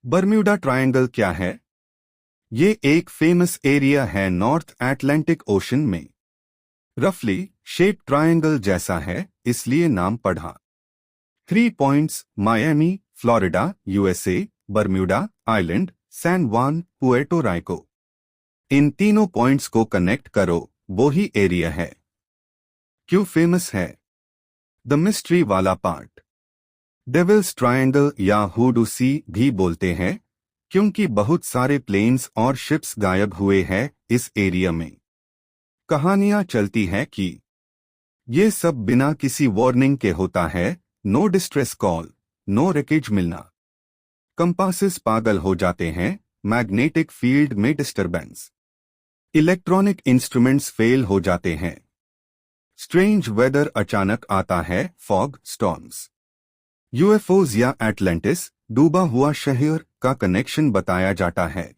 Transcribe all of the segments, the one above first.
Bermuda triangle क्या है? ये एक फेमस एरिया है नॉर्थ अटलांटिक ओशन में। रफली शेप ट्रायंगल जैसा है, इसलिए नाम पढ़ा। 3 points: Miami Florida USA, Bermuda island, San Juan Puerto Rico. इन तीनों पॉइंट्स को कनेक्ट करो, वो ही एरिया है। क्यों फेमस है? द मिस्ट्री वाला पार्ट। डेविल्स ट्रायंगल या हुडू सी भी बोलते हैं, क्योंकि बहुत सारे प्लेन्स और शिप्स गायब हुए हैं इस एरिया में। कहानियां चलती हैं कि ये सब बिना किसी वार्निंग के होता है। No distress call, no wreckage मिलना। कंपासेस पागल हो जाते हैं, मैग्नेटिक फील्ड में डिस्टरबेंस। इलेक्ट्रॉनिक इंस्ट्रूमेंट्स फेल हो जाते हैं। स्ट्रेंज वेदर अचानक आता है, फॉग स्टॉर्म्स। यूएफओज या एटलांटिस डूबा हुआ शहर का कनेक्शन बताया जाता है।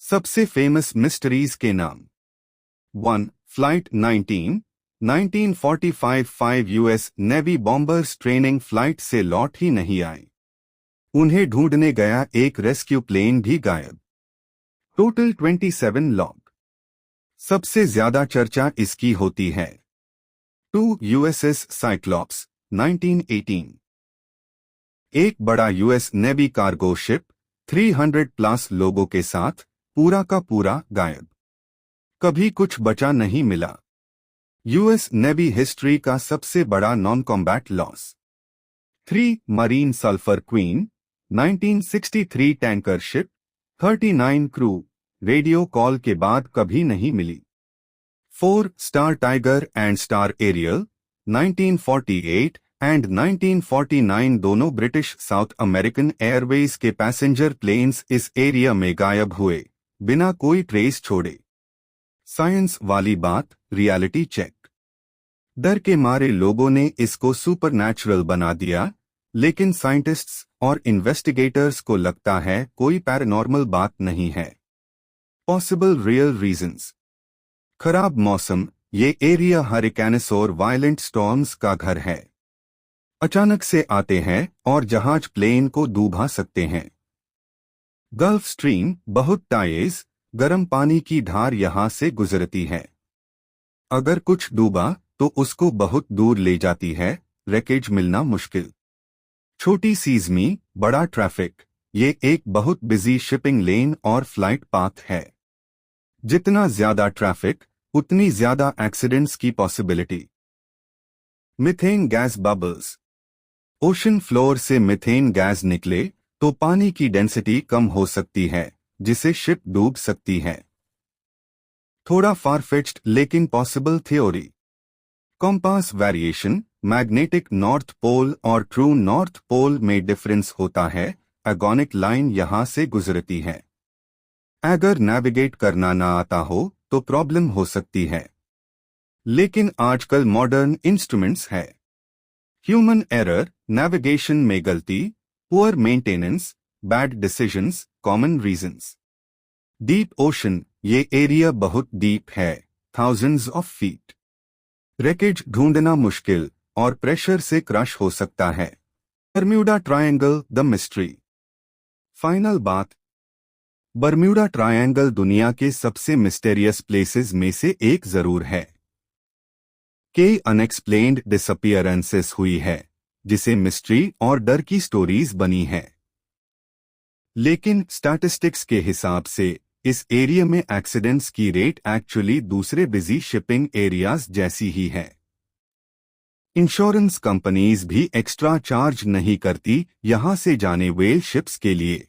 सबसे फेमस मिस्ट्रीज के नाम। 1. Flight 19, 1945 5 US navy bombers training flight से लौट ही नहीं आए। उन्हें ढूंढने गया एक रेस्क्यू प्लेन भी गायब। Total 27 log. सबसे ज्यादा चर्चा इसकी होती है। 2. USS Cyclops 1918। एक बड़ा US navy cargo ship 300 plus लोगों के साथ पूरा का पूरा गायब। कभी कुछ बचा नहीं मिला। यूएस नेवी हिस्ट्री का सबसे बड़ा non combat loss. 3. Marine Sulphur Queen 1963 tanker ship 39 crew radio call के बाद कभी नहीं मिली। 4. Star Tiger and Star Ariel 1948 and 1949 दोनों ब्रिटिश साउथ अमेरिकन एयरवेज के पैसेंजर प्लेन्स इस एरिया में गायब हुए, बिना कोई ट्रेस छोड़े। साइंस वाली बात, रियलिटी चेक। डर के मारे लोगों ने इसको सुपरनैचुरल बना दिया, लेकिन साइंटिस्ट्स और इन्वेस्टिगेटर्स को लगता है कोई पैरानॉर्मल बात नहीं है। Possible real reasons. खराब मौसम, ये एरिया हरिकेन्स और वायलेंट स्टॉर्म्स का घर है। अचानक से आते हैं और जहाज प्लेन को डूबा सकते हैं। गल्फ स्ट्रीम, बहुत टाइज गर्म पानी की धार यहां से गुजरती है। अगर कुछ डूबा तो उसको बहुत दूर ले जाती है, रेकेज मिलना मुश्किल। छोटी सीज़मी, बड़ा ट्रैफिक, ये एक बहुत बिजी शिपिंग लेन और फ्लाइट पाथ है। जितना ज्यादा ट्रैफिक, उतनी ज्यादा एक्सीडेंट्स की possibility. Methane gas bubbles. Ocean floor से मीथेन गैस निकले तो पानी की डेंसिटी कम हो सकती है, जिसे शिप डूब सकती है। थोड़ा फारफेच्ड लेकिन possible theory. Compass variation, magnetic north pole और ट्रू नॉर्थ पोल में डिफरेंस होता है। एगोनिक लाइन यहां से गुजरती है। अगर नेविगेट करना ना आता हो तो प्रॉब्लम हो सकती है, लेकिन आजकल मॉडर्न इंस्ट्रूमेंट्स है। ह्यूमन एरर, नेविगेशन में गलती, poor maintenance, bad decisions common reasons. Deep ocean, ये एरिया बहुत डीप है, थाउजेंड्स ऑफ फीट। रेकेज ढूंढना मुश्किल और प्रेशर से क्रश हो सकता है। Bermuda triangle, the mystery. Final बात, बर्म्यूडा ट्रायंगल दुनिया के सबसे मिस्टेरियस प्लेसेस में से एक जरूर है। कई अनएक्सप्लेन्ड डिसअपियरेंसेस हुई है, जिसे मिस्ट्री और डर की स्टोरीज बनी है। लेकिन स्टैटिस्टिक्स के हिसाब से इस एरिया में एक्सीडेंट्स की रेट एक्चुअली दूसरे बिजी शिपिंग एरियाज जैसी ही है। इंश्योरेंस कंपनीज भी एक्स्ट्रा चार्ज नहीं करती यहां से जाने व्हेल शिप्स के लिए।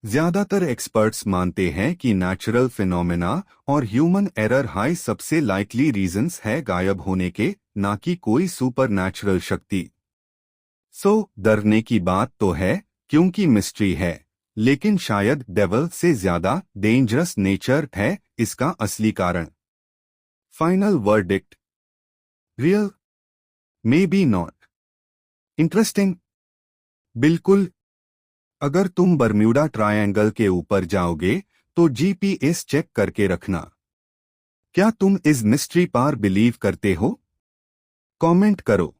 ज्यादातर एक्सपर्ट्स मानते हैं कि नेचुरल फिनोमेना और ह्यूमन एरर हाई सबसे लाइकली रीजंस है गायब होने के, ना कि कोई सुपर नेचुरल शक्ति। डरने की बात तो है, क्योंकि मिस्ट्री है, लेकिन शायद डेविल से ज्यादा डेंजरस नेचर है इसका असली कारण। Final verdict, real, may be not. Interesting, बिल्कुल। अगर तुम बर्म्यूडा ट्रायंगल के ऊपर जाओगे तो जीपीएस चेक करके रखना। क्या तुम इस मिस्ट्री पर बिलीव करते हो? कमेंट करो।